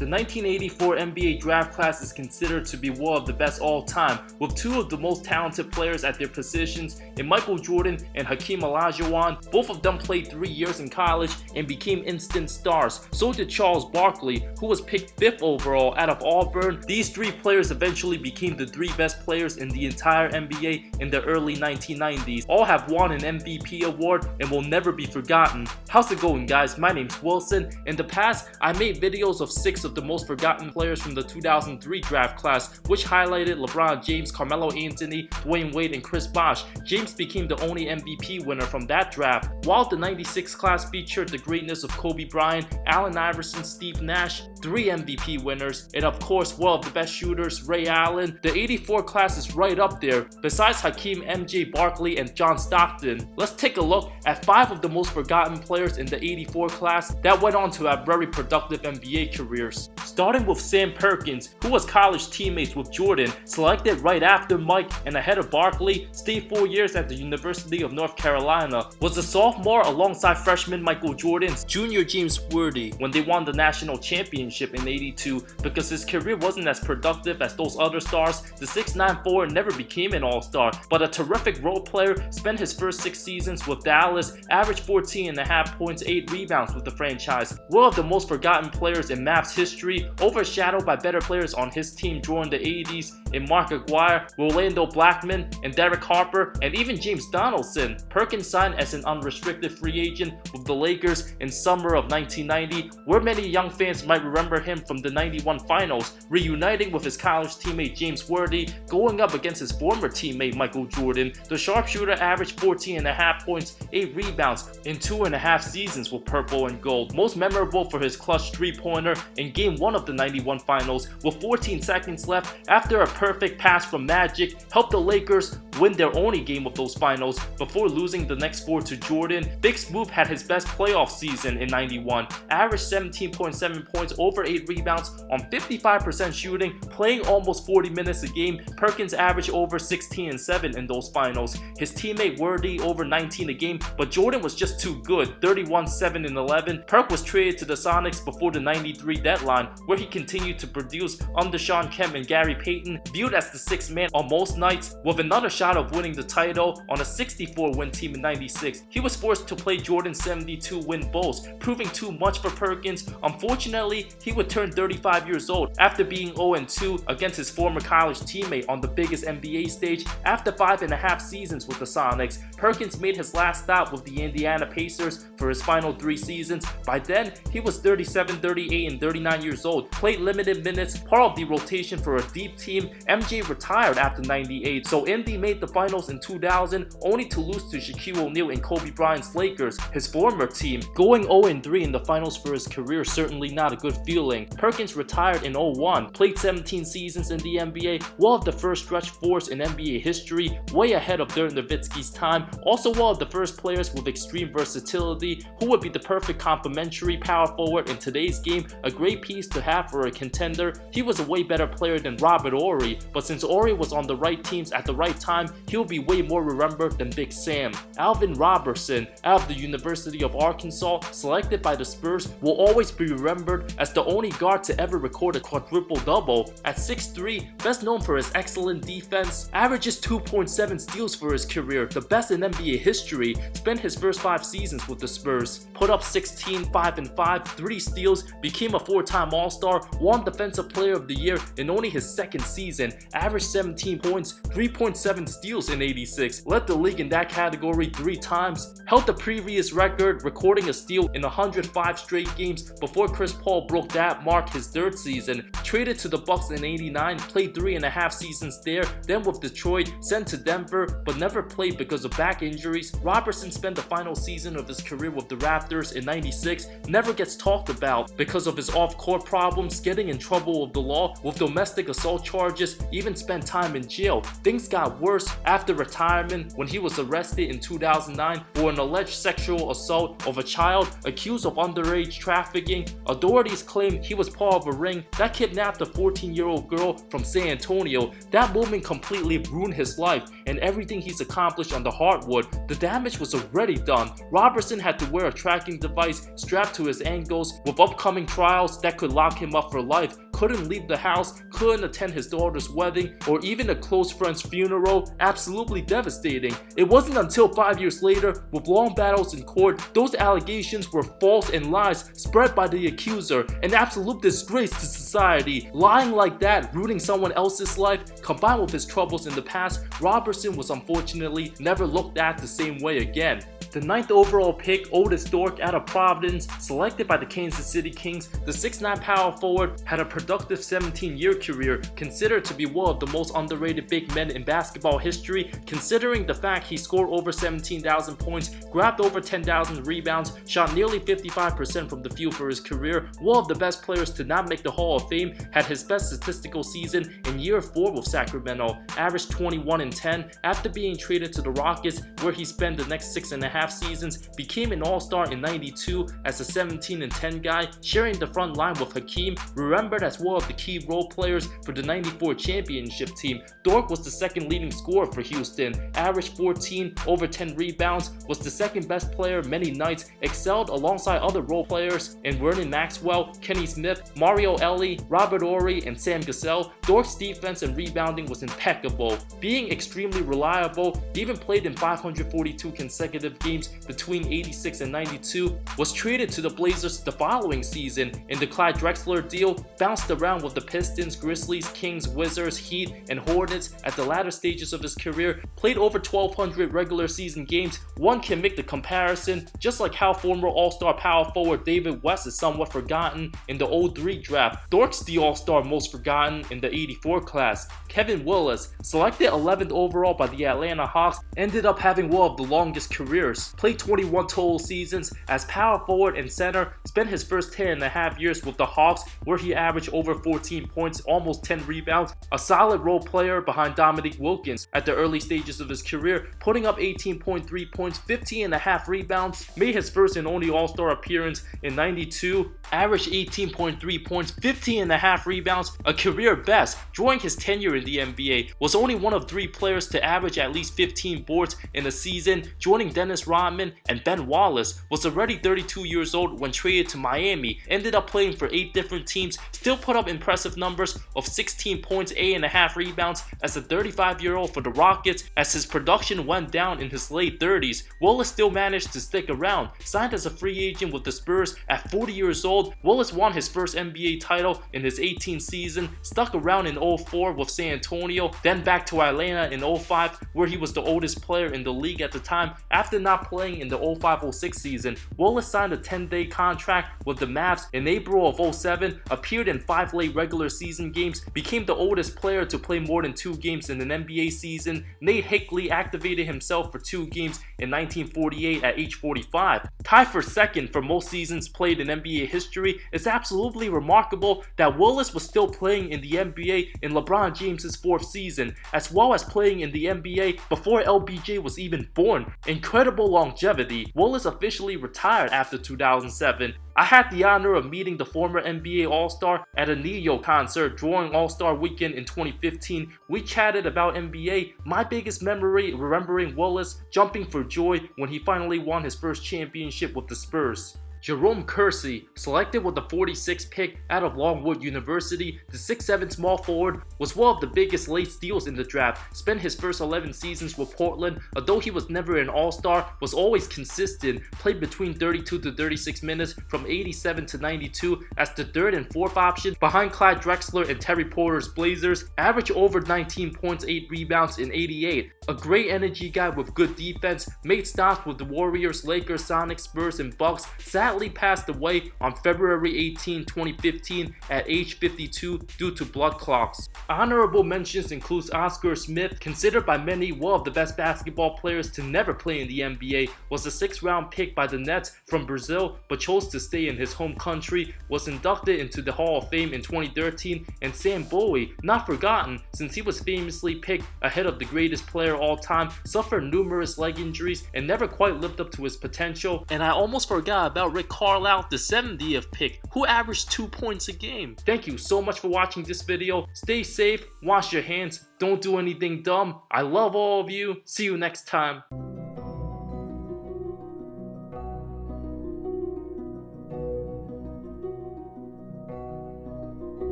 The 1984 NBA draft class is considered to be one of the best all time, with two of the most talented players at their positions in Michael Jordan and Hakeem Olajuwon. Both of them played 3 years in college and became instant stars. So did Charles Barkley, who was picked 5th overall out of Auburn. These three players eventually became the 3 best players in the entire NBA in the early 1990s. All have won an MVP award and will never be forgotten. How's it going, guys? My name's Wilson. In the past, I made videos of 6 of the most forgotten players from the 2003 draft class, which highlighted LeBron James, Carmelo Anthony, Dwayne Wade, and Chris Bosh. James became the only MVP winner from that draft, while the 96 class featured the greatness of Kobe Bryant, Allen Iverson, Steve Nash, 3 MVP winners, and of course one of the best shooters, Ray Allen. The 84 class is right up there, besides Hakeem, MJ, Barkley, and John Stockton. Let's take a look at 5 of the most forgotten players in the 84 class that went on to have very productive NBA careers. Starting with Sam Perkins, who was college teammates with Jordan, selected right after Mike and ahead of Barkley, stayed 4 years at the University of North Carolina, was a sophomore alongside freshman Michael Jordan's junior James Worthy when they won the national championship in '82. Because his career wasn't as productive as those other stars, the 6'9" forward never became an all-star, but a terrific role player. Spent his first 6 seasons with Dallas, averaged 14.5 points, 8 rebounds with the franchise. One of the most forgotten players in Mavs history, overshadowed by better players on his team during the 80s in Mark Aguirre, Rolando Blackman, and Derek Harper, and even James Donaldson. Perkins signed as an unrestricted free agent with the Lakers in summer of 1990, where many young fans might remember him from the 91 finals, reuniting with his college teammate James Worthy, going up against his former teammate Michael Jordan. The sharpshooter averaged 14.5 points, 8 rebounds in 2.5 seasons with purple and gold, most memorable for his clutch 3-pointer in Game 1 of the 91 finals, with 14 seconds left after a perfect pass from Magic helped the Lakers win their only game of those finals before losing the next 4 to Jordan. Big Smooth had his best playoff season in 91, averaged 17.7 points, over 8 rebounds on 55% shooting, playing almost 40 minutes a game. Perkins averaged over 16 and 7 in those finals. His teammate Worthy over 19 a game, but Jordan was just too good, 31, 7 and 11. Perk was traded to the Sonics before the 93 deadline, where he continued to produce under Shawn Kemp and Gary Payton, viewed as the 6th man on most nights, with another shot of winning the title on a 64-win team in 96. He was forced to play Jordan's 72-win Bulls, proving too much for Perkins. Unfortunately, he would turn 35 years old after being 0-2 against his former college teammate on the biggest NBA stage. After 5.5 seasons with the Sonics, Perkins made his last stop with the Indiana Pacers for his final 3 seasons. By then, he was 37, 38, and 39 years old, played limited minutes, part of the rotation for a deep team. MJ retired after 98, so Indy made the finals in 2000, only to lose to Shaquille O'Neal and Kobe Bryant's Lakers, his former team. Going 0-3 in the finals for his career, certainly not a good feeling. Perkins retired in 01, played 17 seasons in the NBA, one of the first stretch 4s in NBA history, way ahead of Dirk Nowitzki's time, also one of the first players with extreme versatility, who would be the perfect complementary power forward in today's game, a great piece to have for a contender. He was a way better player than Robert Horry, but since Horry was on the right teams at the right time, he'll be way more remembered than Big Sam. Alvin Robertson, out of the University of Arkansas, selected by the Spurs, will always be remembered as the only guard to ever record a quadruple-double. At 6'3", best known for his excellent defense, averages 2.7 steals for his career, the best in NBA history. Spent his first 5 seasons with the Spurs, put up 16, 5 and 5, 3 steals, became a 4-time All-Star, won Defensive Player of the Year in only his 2nd season, averaged 17 points, 3.7 steals in 86, led the league in that category 3 times, held the previous record, recording a steal in 105 straight games before Chris Paul broke that mark his 3rd season. Traded to the Bucks in 89, played 3.5 seasons there, then with Detroit, sent to Denver, but never played because of back injuries. Robertson spent the final season of his career with the Raptors in 96, never gets talked about because of his off-court problems, getting in trouble with the law with domestic assault charges, even spent time in jail. Things got worse after retirement when he was arrested in 2009 for an alleged sexual assault of a child accused of underage trafficking. Authorities claim he was part of a ring that kidnapped kidnapped a 14-year-old girl from San Antonio. That moment completely ruined his life and everything he's accomplished on the hardwood. The damage was already done. Robertson had to wear a tracking device strapped to his ankles with upcoming trials that could lock him up for life. Couldn't leave the house, couldn't attend his daughter's wedding, or even a close friend's funeral. Absolutely devastating. It wasn't until 5 years later, with long battles in court, those allegations were false and lies spread by the accuser. An absolute disgrace to society. Lying like that, ruining someone else's life, combined with his troubles in the past, Robertson was unfortunately never looked at the same way again. The 9th overall pick, Otis Thorpe out of Providence, selected by the Kansas City Kings, the 6'9" power forward had a productive 17-year career, considered to be one of the most underrated big men in basketball history, considering the fact he scored over 17,000 points, grabbed over 10,000 rebounds, shot nearly 55% from the field for his career, one of the best players to not make the Hall of Fame, had his best statistical season in year 4 with Sacramento, averaged 21 and 10 after being traded to the Rockets, where he spent the next 6.5 seasons, became an all-star in 92 as a 17 and 10 guy, sharing the front line with Hakeem, remembered as one of the key role players for the 94 championship team. Thorpe was the second leading scorer for Houston, averaged 14, over 10 rebounds, was the second best player many nights, excelled alongside other role players in Vernon Maxwell, Kenny Smith, Mario Elie, Robert Horry, and Sam Cassell. Thorpe's defense and rebounding was impeccable, being extremely reliable, even played in 542 consecutive games between 86 and 92, was traded to the Blazers the following season in the Clyde Drexler deal, bounced around with the Pistons, Grizzlies, Kings, Wizards, Heat, and Hornets at the latter stages of his career, played over 1,200 regular season games. One can make the comparison, just like how former All-Star power forward David West is somewhat forgotten in the 03 draft. Thorpe's the All-Star most forgotten in the 84 class. Kevin Willis, selected 11th overall by the Atlanta Hawks, ended up having one of the longest careers. Played 21 total seasons as power forward and center, spent his first 10.5 years with the Hawks, where he averaged over 14 points, almost 10 rebounds, a solid role player behind Dominique Wilkins at the early stages of his career, putting up 18.3 points, 15.5 rebounds, made his first and only All-Star appearance in 92, averaged 18.3 points, 15.5 rebounds, a career best. During his tenure in the NBA, was only one of 3 players to average at least 15 boards in a season, joining Dennis Rodman and Ben Wallace. Was already 32 years old when traded to Miami, ended up playing for 8 different teams, still put up impressive numbers of 16 points, 8.5 rebounds as a 35-year-old for the Rockets. As his production went down in his late 30s, Willis still managed to stick around, signed as a free agent with the Spurs at 40 years old. Willis won his first NBA title in his 18th season, stuck around in 04 with San Antonio, then back to Atlanta in 05, where he was the oldest player in the league at the time. After not playing in the 05-06 season, Willis signed a 10-day contract with the Mavs in April of 07, appeared in 5 late regular season games, became the oldest player to play more than 2 games in an NBA season. Nate Hickley activated himself for 2 games in 1948 at age 45. Tied for second for most seasons played in NBA history, it's absolutely remarkable that Willis was still playing in the NBA in LeBron James's 4th season, as well as playing in the NBA before LBJ was even born. Incredible longevity. Willis officially retired after 2007. I had the honor of meeting the former NBA All-Star at a Neo concert during All-Star Weekend in 2015. We chatted about NBA. My biggest memory, remembering Willis jumping for joy when he finally won his first championship with the Spurs. Jerome Kersey, selected with the 46th pick out of Longwood University, the 6'7" small forward was one of the biggest late steals in the draft, spent his first 11 seasons with Portland, although he was never an all-star, was always consistent, played between 32 to 36 minutes from 87 to 92 as the 3rd and 4th option behind Clyde Drexler and Terry Porter's Blazers, averaged over 19 points, 8 rebounds in 88. A great energy guy with good defense, made stops with the Warriors, Lakers, Sonics, Spurs, and Bucks, sadly passed away on February 18, 2015 at age 52 due to blood clots. Honorable mentions includes Oscar Smith, considered by many one of the best basketball players to never play in the NBA, was a 6th round pick by the Nets from Brazil but chose to stay in his home country, was inducted into the Hall of Fame in 2013, and Sam Bowie, not forgotten since he was famously picked ahead of the greatest player all time, suffered numerous leg injuries and never quite lived up to his potential. And I almost forgot about Rick Carlisle, the 70th pick, who averaged 2 points a game. Thank you so much for watching this video. Stay safe, wash your hands, don't do anything dumb. I love all of you. See you next time.